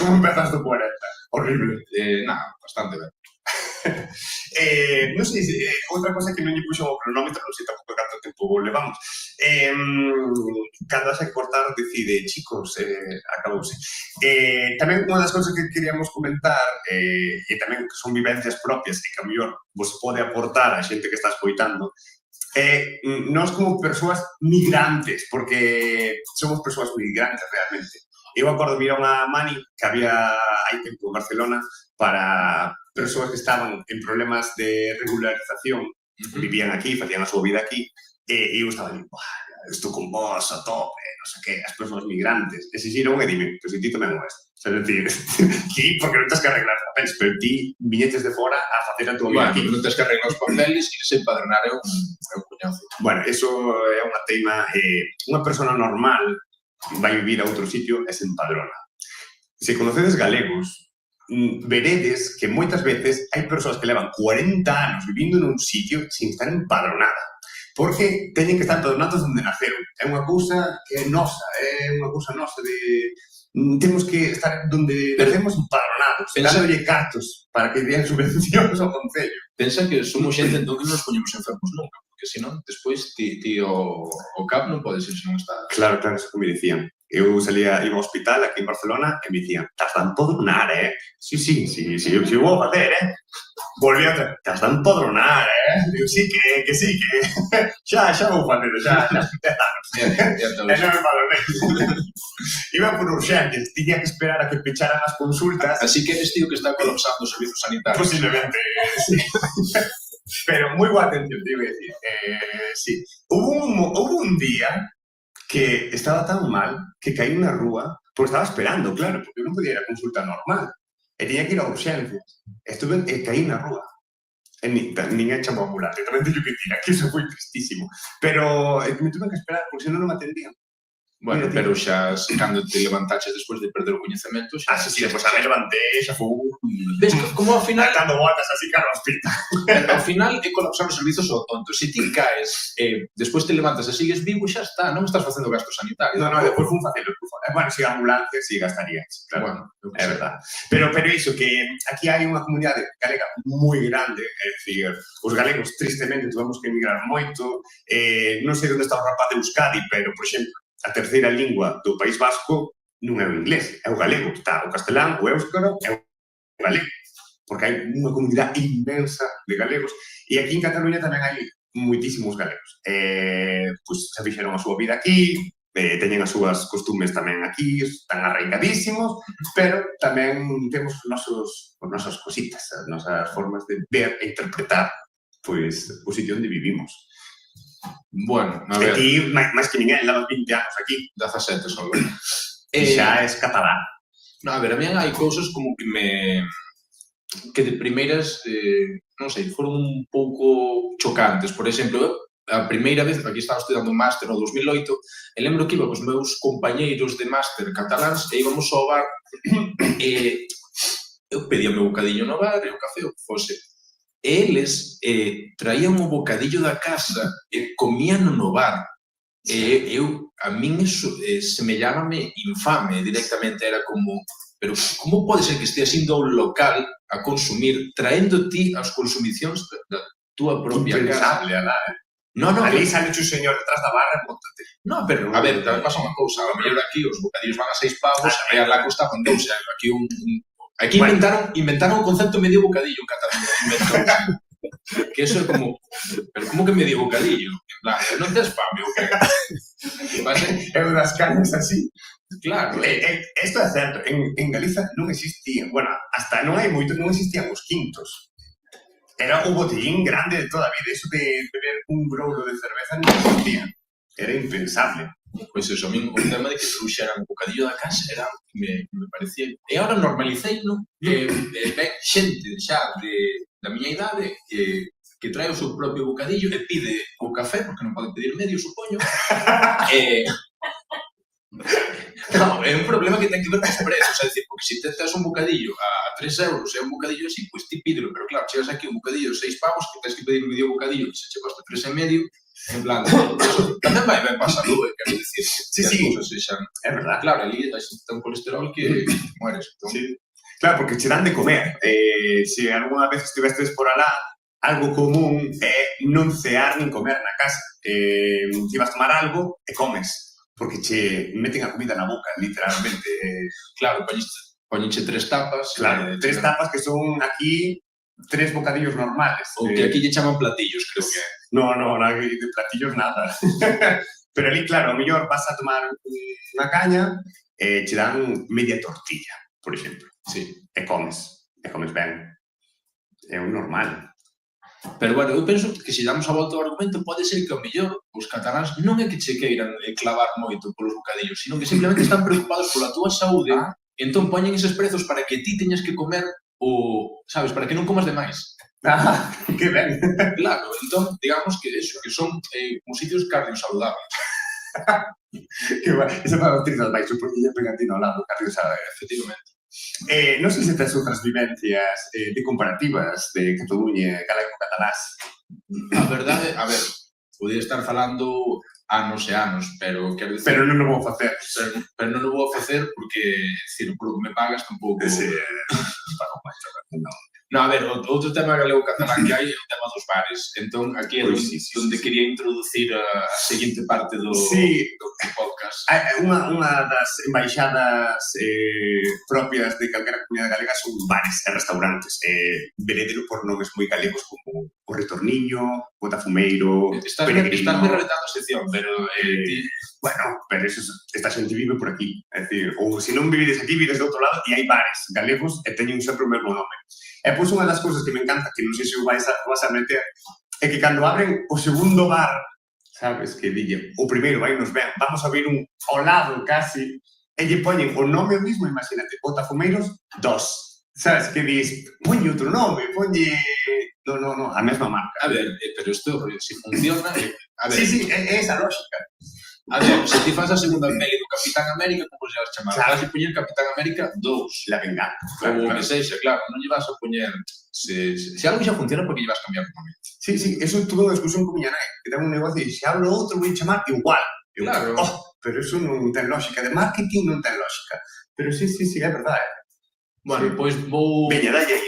Como empezas do 40? Horrible. Nada, bastante ben. Non sei, outra cosa que non lle puxo o cronómetro, non sei tampouco canto tempo levamos. Cando haxa que cortar, decide, chicos, acabouse. Tamén unha das cousas que queríamos comentar, e tamén que son vivencias propias e que a mellor vos pode aportar a xente que está escoitando, nós como persoas migrantes, porque somos persoas migrantes realmente. Eu acordo mirar unha mani que había hai tempo en Barcelona para persoas que estaban en problemas de regularización, vivían aquí, facían a súa vida aquí, e eu estaba ali, estou con vos a tope, non sei que, as persoas migrantes. E se xiron e dime, que se ti tamén o és. É dicir, ti, porque non tens que arreglar os papeles, pero ti viñetes de fora a facer a tua vida aquí. Non tens que arreglar os papeles e se empadronar é un cuñazo. Bueno, eso é unha teima, unha persona normal vai vivir a outro sitio e se empadrona. Se conocedes galegos, veredes que moitas veces hai persoas que levan 40 anos vivindo nun sitio sin estar empadronada. Porque teñen que estar empadronados onde naceron. É unha cousa que é nosa, de... Temos que estar onde nacemos empadronados, dándolle cartos para que den subvencións ao Concello. Pensa que somos xente entón que non nos poñemos enfermos nunca, porque senón, despois, ti o CAP non pode ser se non está... Claro, eso que me dicían. Eu iba ao hospital aquí en Barcelona e me dicían, t'has de empadronar, Sí, eu vou facer, Volví a ter, t'has de empadronar, Eu sí que sí, que... Xa vou facer, xa 10 anos. E non me empadronei. Iba por urxentes, tiña que esperar a que pecharan as consultas. Así que eres tío que está colapsando o servizo sanitario. Posiblemente, sí. Pero moi boa atención, te iba a decir. Sí. Hubo un día que estaba tan mal que caí na rúa, porque estaba esperando, claro, porque non podía ir a consulta normal. E tiña que ir a urxencias. Caí na rúa. E ninguén chamou a ambulancia. Tamén teño que ir, aquí eso foi tristísimo. Pero me tuve que esperar, porque senón non me atendían. Bueno, pero xa, cando te levantaches despois de perder o coñecemento... Sí, despois xa me levantei, xa foi... Ves como ao final... Dando voltas así cara ao hospital. Ao final é colapsar os servizos ao tonto. Se ti caes, despois te levantas e sigues vivo, xa está, non estás facendo gasto sanitario. No, despois fun facendo. Bueno, se a ambulancia, si gastarías, claro. Bueno, é verdad. Pero iso, que aquí hai unha comunidade galega moi grande, é dicir, os galegos, tristemente, tuvemos que emigrar moito. Non sei onde está o rapaz de Euskadi, pero, por exemplo, a terceira lingua do País Vasco non é o inglés, é o galego. Está o castelán, o éuscaro e o galego. Porque hai unha comunidade inmensa de galegos. E aquí en Cataluña tamén hai moitísimos galegos. Pois se fixeron a súa vida aquí, teñen as súas costumes tamén aquí, están arraigadísimos, pero tamén temos as nosas cositas, as nosas formas de ver e interpretar pois o sitio onde vivimos. Bueno, a ver... E ti, máis que ninguén, levas 20 anos aquí. 17 solo. E xa és catalán. No, a ver, a mí hai cousas como que de primeiras, non sei, foron un pouco chocantes. Por exemplo, a primeira vez, aquí estaba estudando un máster no 2008, e lembro que iba cos meus compañeiros de máster cataláns e íbamos ao bar e eu pedía o meu bocadillo no bar e o café o que fose. E eles traían o bocadillo da casa e comían no bar. A min eso semellábame infame directamente, era como, pero como pode ser que esteas indo a un local a consumir, traendo ti as consumicións da túa propia casa? Impensable, alá, No, ali sale o señor detrás da barra e móntate. No, pero, a ver, tamén pasa unha cousa, a mellor aquí os bocadillos van a 6 pavos e a la costa con 2, aquí aquí inventaron o concepto medio bocadillo en Cataluña, que eso é como, pero como que medio bocadillo? En plan, non tes fame ou que? É das cañas así. Claro. Isto é certo, en Galiza non existían, bueno, hasta non hai moito, non existían os quintos. Era o botellín grande de toda a vida, eso de beber un grolo de cerveza non existía. Era impensable. Pois eso, a mí o tema de que trouxeran o bocadillo da casa era me parecía... E agora normalicei, non? Que ven xente xa da miña idade que trae o seu propio bocadillo e pide o café, porque non pode pedir medio, supoño. Non, é un problema que ten que ver cos prezos, é dicir, porque se tes un bocadillo a 3 euros e un bocadillo así, pois ti pídelo, pero claro, chegas aquí un bocadillo de 6 pavos, que tens que pedir medio bocadillo, que se che costa 3 e medio, en plan, eso tamén vai ben para a saúde, quero dicir, sí, que as cousas sexan... É verdad. Claro, ali hai un colesterol que mueres. Entón... Sí. Claro, porque che dan de comer. Se algunha vez estivestes por alá, algo común é non cear nin comer na casa. Ti vas tomar algo e comes. Porque che meten a comida na boca, literalmente. Claro, poñenche 3 tapas. Claro, 3 tapas que son aquí 3 bocadillos normales. Ou que aquí lle chaman platillos, creo que é. No, de platillos nada. Pero ali, claro, a mellor vas a tomar unha caña e che dan media tortilla, por exemplo. Sí. E comes ben. É un normal. Pero, bueno, eu penso que se damos a volta ao argumento pode ser que, ao mellor, os cataláns non é que che queiran clavar moito polos bocadillos, sino que simplemente están preocupados pola túa saúde, e entón poñen eses prezos para que ti teñas que comer o, sabes, para que non comas demais. Que ben. Claro, entón, digamos que eso, que son uns sitios cardiosaludables. Que va, esa para os trisas vais, supoñía pegatino ao lado, cardiosaludables, efectivamente. Non sei se tes outras vivencias de comparativas de Cataluña e galego-catalás. A verdade, a ver, podía estar falando anos e anos, pero quero dicir... Pero non o vou facer. Pero non o vou facer porque, decir, polo que me pagas tampouco... Non, a ver, outro tema galego-catalán que hai é o tema dos bares. Entón, aquí é onde quería introducir a seguinte parte do podcast. Unha das embaixadas propias de calquera comunidade galega son bares e restaurantes. Verédelo por nomes moi galegos como o Retorniño, Botafumeiro, Peregrino... Estás me relatando a sección, pero... Bueno, pero eso, esta xente vive por aquí. É dicir, ou se non vivides aquí, vives do outro lado e hai bares galegos e teñen sempre o mesmo nome. E pois unha das cousas que me encanta, que non sei se o vas a meter, é que cando abren o segundo bar, sabes, que dille, o primeiro vai nos ben, vamos a abrir un ao lado casi, e lle poñen o nome mismo, imagínate, Botafumeiros 2. Sabes, que dis, poñe outro nome, poñe... No, a mesma marca. A ver, pero isto, se funciona... A ver, sí, é esa lógica. A ver, se ti faz a segunda peli do Capitán América, como se vas chamar? Claro. Vas a poñer Capitán América 2. La venganza. Ou que sexa, claro, non lle vas a poñer... Se algo xa funciona, porque lle vas a cambiar o nome. Sí, eso tuve unha discusión con miña nai, que ten un negocio e se abro outro, vou chamar igual. Claro. Pero eso non ten lógica, de marketing non ten lógica. Pero sí, é verdade. Bueno, pois vou... Veña, dalle aí.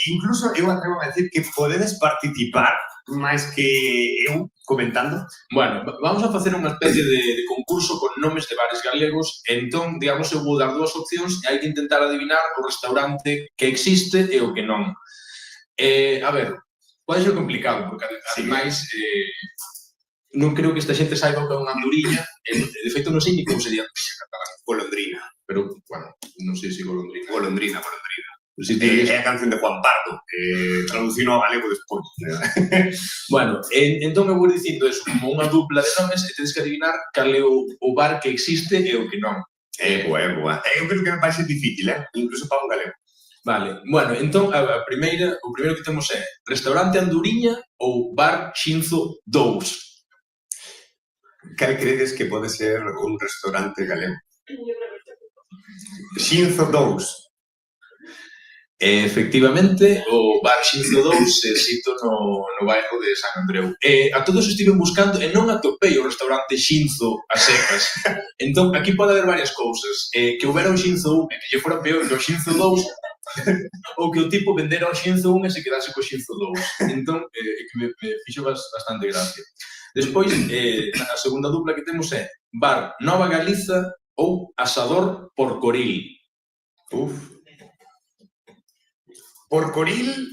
Incluso eu atrevo a decir que podedes participar máis que eu comentando. Bueno, vamos a facer unha especie de concurso con nomes de bares galegos. Entón, digamos, eu vou dar dúas opcións e hai que intentar adivinar o restaurante que existe e o que non. A ver, pode ser complicado, porque ademais non creo que esta xente saiba o que é unha anduriña. De feito, non sei ni como sería anduriña catalán. Golondrina. Pero, bueno, non sei se golondrina. Golondrina. É a canción de Juan Pardo, que traducino ao galego despois. Bueno, entón eu vou dicindo eso, como unha dupla de nomes, e tedes que adivinar cal é o bar que existe e o que non. Boa. Eu creo que me parece difícil, incluso para un galego. Vale, bueno, entón, o primeiro que temos é restaurante Anduriña ou bar Xinzo 2. Cal credes que pode ser un restaurante galego? Xinzo 2. Efectivamente, o bar Xinzo 2 sito no bairro de San Andreu. A todos estiven buscando e non atopei o restaurante Xinzo a secas. Entón, aquí pode haber varias cousas. Que houbera o Xinzo 1 e que lle fora peor que o Xinzo 2 ou que o tipo vendera o Xinzo 1 e se quedase co Xinzo 2. Entón, que me fixo bastante gracia. Despois, a segunda dupla que temos é bar Nova Galiza ou Asador Porcoril. Porcoril,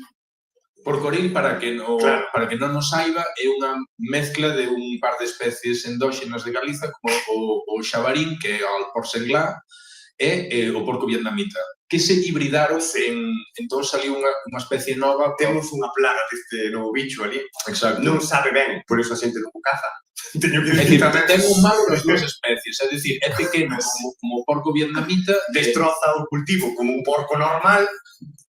para que non nos saiba, é unha mezcla de un par de especies endóxenas de Galiza como o xabarín, que é o alporse englá, e o porco vietnamita, que se hibridaron entón saliu unha especie nova. Temos unha plaga deste novo bicho ali. Exacto. Non sabe ben, por iso a xente non o caza. Teño que dicir tamén. Ten un malo das dúas especies, é dicir, é pequeno como o porco vietnamita. Destroza o cultivo como un porco normal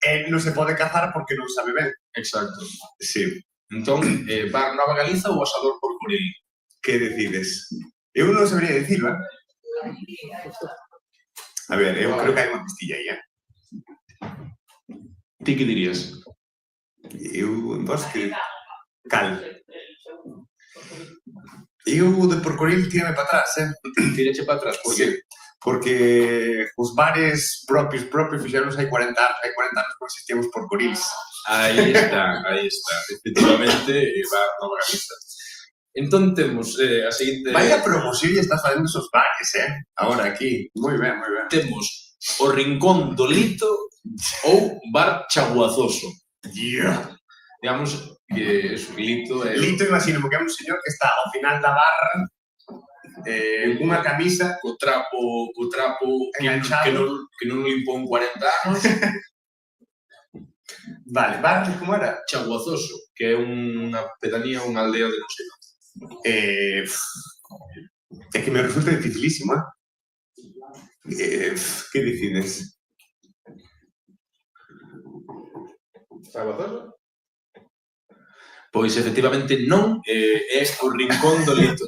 e non se pode cazar porque non sabe ben. Exacto. Sí. Entón, bar Nova Galiza ou Asador Porcoril? Que decides? Eu non sabría dicirlo, A ver, eu creo que hai unha pistilla aí, Ti que dirías? Vos que... Cal? Eu de Porcoril tírame para atrás, Tíreche para atrás, por que? Porque os bares propios fixeronse hai 40 anos que existíamos Porcorils. Aí está. Efectivamente, bar Nova Galiza. Entón temos a seguinte... Vaya promoción estás facendo esos bares, Agora aquí. Moi ben. Temos o Rincón do Lito ou bar Chaguazoso. Digamos que o Lito é... Lito, imagino, que é un señor que está ao final da barra unha camisa o trapo que non limpou en 40 anos. Vale, bar, como era? Chaguazoso, que é unha pedanía, unha aldea de non sei onde. É que me resulta dificilísimo, que decides? Chaguazoso? Pois, efectivamente, non é o Rincón do Lito.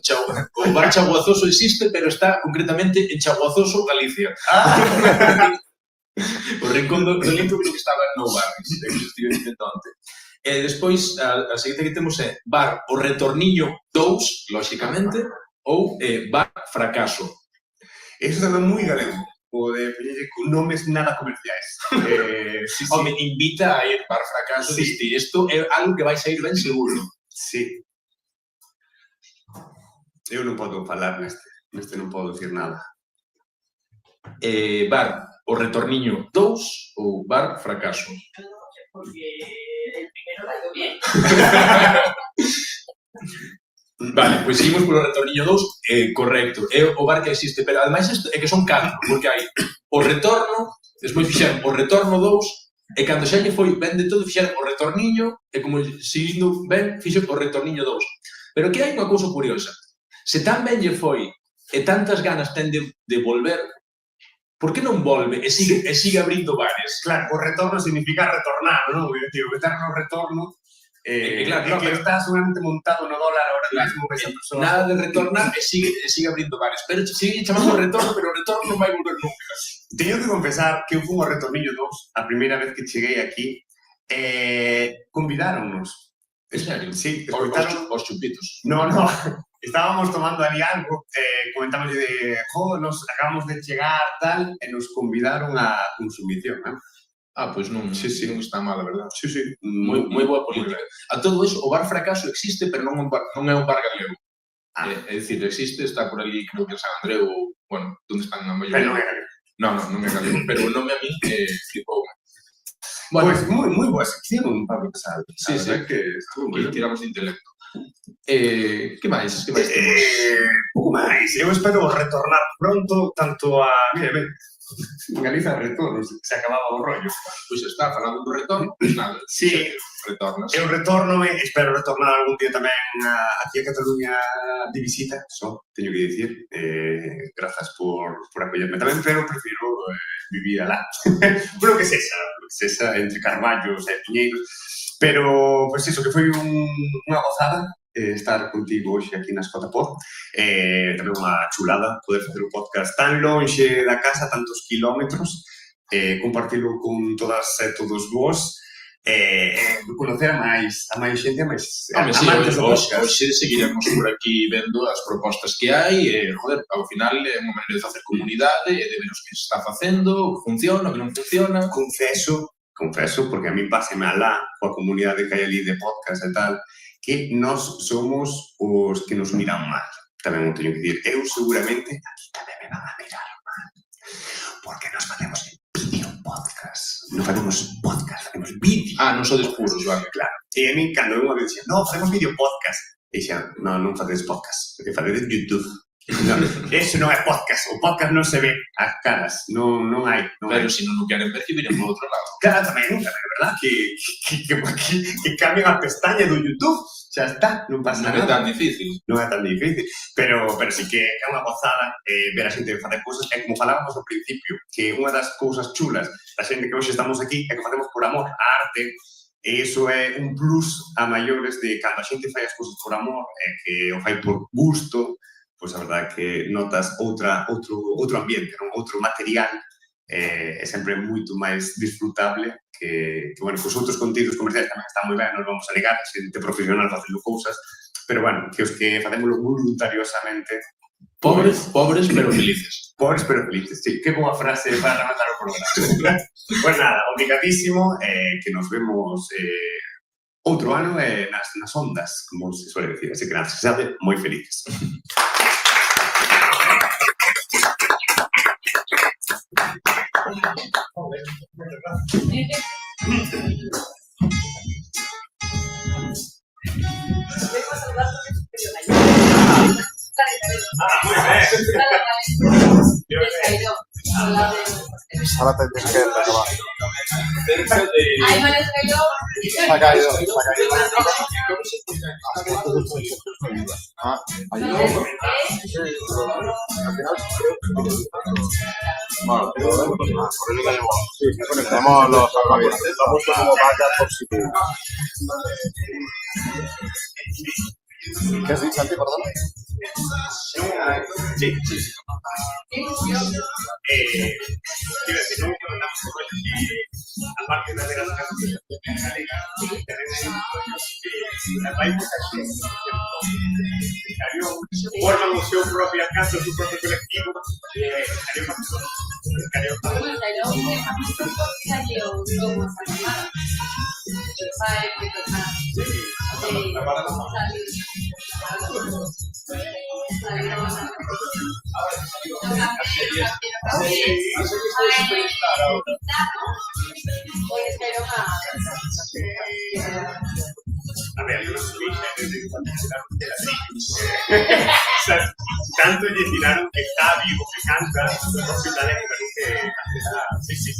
O bar Chaguazoso existe, pero está concretamente en Chaguazoso, Galicia. O Rincón do Lito creo que estaba en Nou Barris, que estive dicindo antes. E despois, a seguinte que temos é bar O Retorniño 2, lóxicamente, ou bar Fracaso. Eso tamén moi galego, o de con nomes nada comerciais. Home, invita a ir bar Fracaso, diste, isto é algo que vai sair ben seguro. Sí. Eu non podo falar neste non podo dicir nada. Bar O Retorniño 2 ou bar Fracaso? Porque el primero la dio bien. Vale, pois seguimos polo Retorniño 2, correcto, é o bar que existe, pero ademais é que son 4, porque hai o Retorno, despois fixeron o Retorno 2, e cando xa lle foi ben de todo fixeron o Retorniño, e como seguindo ben, fixo o Retorniño 2. Pero que hai unha cousa curiosa, se tan ben lle foi, e tantas ganas ten de volver, por que non volve e sigue abrindo bares? Claro, o retorno significa retornar, non? O eterno retorno claro, que está seguramente montado no dólar ahora mismo esa persona. Nada de retornar e sigue abrindo bares. Pero sigue chamando retorno, pero o retorno non vai volver nunca. Teño que confesar que eu fui ao Retorniño 2 a primeira vez que cheguei aquí convidáronnos. En serio? Sí, escoitaron os chupitos. No, estábamos tomando ali algo, comentamos de, nos acabamos de chegar, tal, e nos convidaron a consumición, Pois non, sí, non está mal, a verdad. Sí. Moi boa política. A todo iso, o bar Fracaso existe, pero non é un bar galego. É dicir, existe, está por ali, creo que en San Andreu, bueno, onde están a maioría. Pero non é galego. Non é galego, pero o nome a min flipou. Bueno, pues moi boa sección, Pablo Casal. Sí, que estuvo moi tiramos de intelecto. Que máis? Temos? Pouco máis. Eu espero retornar pronto, tanto a... Mira, en Galiza retorno, se acababa o rollo. Pois está falando do retorno, pois nada. Sí. Retornas. Eu retorno, espero retornar algún día tamén aquí a Cataluña de visita, teño que dicir. Grazas por acollerme tamén, pero prefiro vivir alá. Por lo que sexa, entre carballos e piñeiros. Pero, pois iso, que foi unha gozada estar contigo hoxe aquí na Escotapod. Tamén unha chulada poder facer un podcast tan lonxe da casa, tantos kilómetros, compartilo con todas e todos vos, conocer a máis xente, a máis amantes do podcast. Hoxe seguiremos por aquí vendo as propostas que hai e, ao final é unha maneira de facer comunidade e de ver os que se está facendo, o que funciona, o que non funciona. Confeso, porque a mí páseme alá coa comunidade que hai ali de podcast e tal, que nós somos os que nos miran mal. Tamén o teño que dicir, eu seguramente aquí tamén me van a mirar mal, porque nos facemos vídeo podcast. Non facemos podcast, facemos vídeo. Non sodes puros, Joan. Claro. E a mí, cando unha vez dixen, facemos vídeo podcast, e dixen, non facedes podcast, porque facedes YouTube. No, eso non é podcast, o podcast non se ve as caras, non hai. Pero se non o queren ver, que viren por outro lado. Claro, tamén, verdad, que cambien a pestaña do YouTube, xa está, non pasa nada. Non é tan difícil. Non é tan difícil, pero sí que é unha gozada ver a xente facer cousas, e como falábamos ao principio, que unha das cousas chulas da xente que hoxe estamos aquí é que facemos por amor a arte, e iso é un plus a maiores de cando a xente fai as cousas por amor e que o fai por gusto, pois a verdade que notas outro ambiente, outro material, é sempre moito máis disfrutable que os outros contidos comerciais tamén están moi ben, non vamos a negar, xente profesional facendo cousas, pero que os que facémoslo voluntariosamente... Pobres pero felices. Pobres pero felices, sí. Que boa frase para rematar o programa. Pues nada, obrigadísimo, que nos vemos outro ano nas ondas, como se suele decir, así que nada, se sabe, moi felices. Ahora tendréis que acabar. Ay, no les cayó. Se ha caído. Conectamos los salvavidas. Lo puesto como backup por si tú. ¿Qué has dicho, Santi? Perdona. Sí. Quiero decir, no mandamos aparte de ver las casas hay mucha gente forman su propia casa, su propio colectivo, a ver, yo no soy tanto le tiraron que está vivo, que canta, hospitales que sí.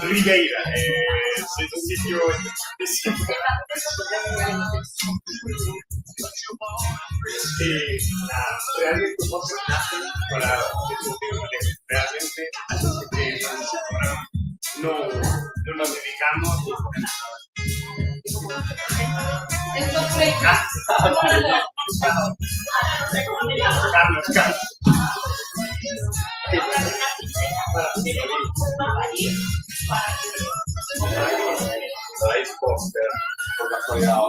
Rigueira, es un sitio realmente para realmente no nos dedicamos Carlos. Por casualidad,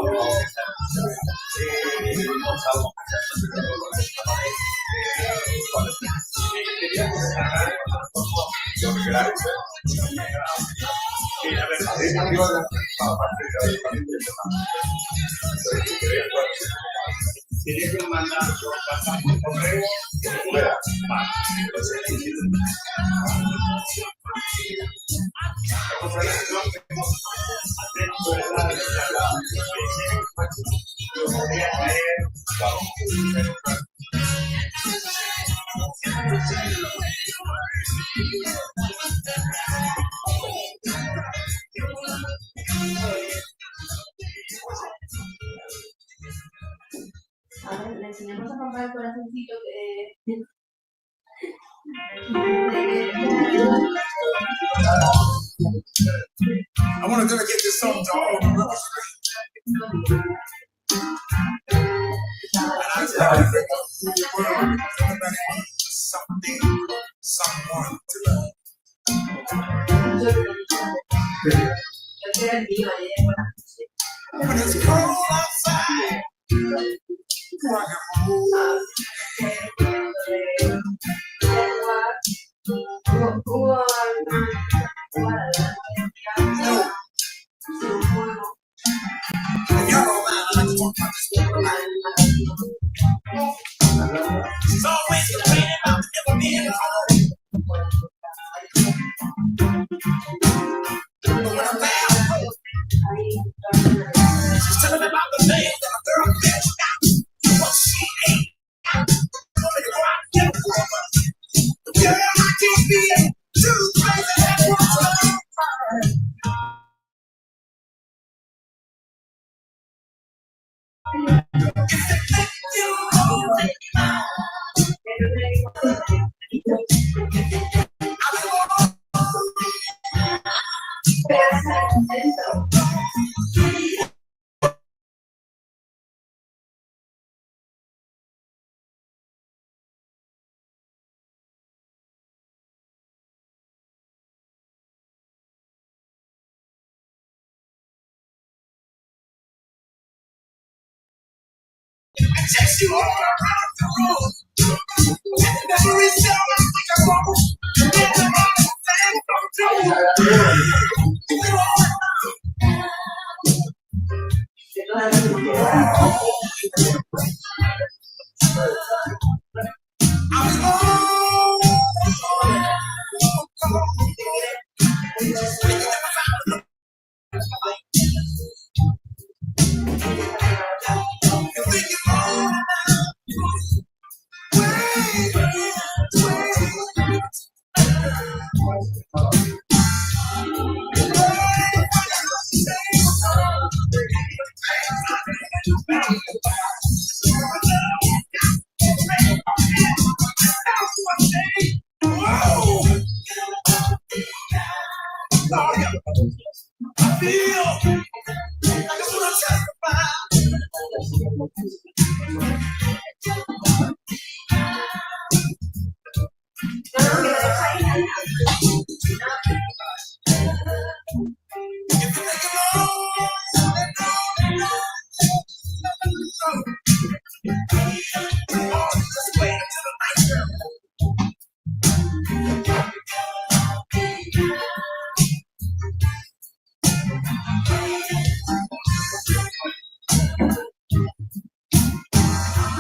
Quería que me mandara un correo A ver, le enseñamos a comprar el corazoncito que... I want to dedicate this song to all the rivers. And I think the world, everybody wants something, someone to love. When it's cold outside, rock and roll. If y'all don't mind, I like to talk about this one. It's always complaining about never being home. But when I'm there, she's telling me about the things that a girl can't stop. What she ain't. Gonna go out and get a woman. Girl, I can't be too crazy at one time. I chase you all around the room. Never is so like a bubble. Never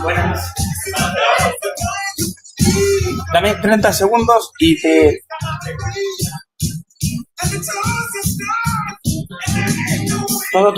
Buenas. Dame 30 segundos y te... Todo tu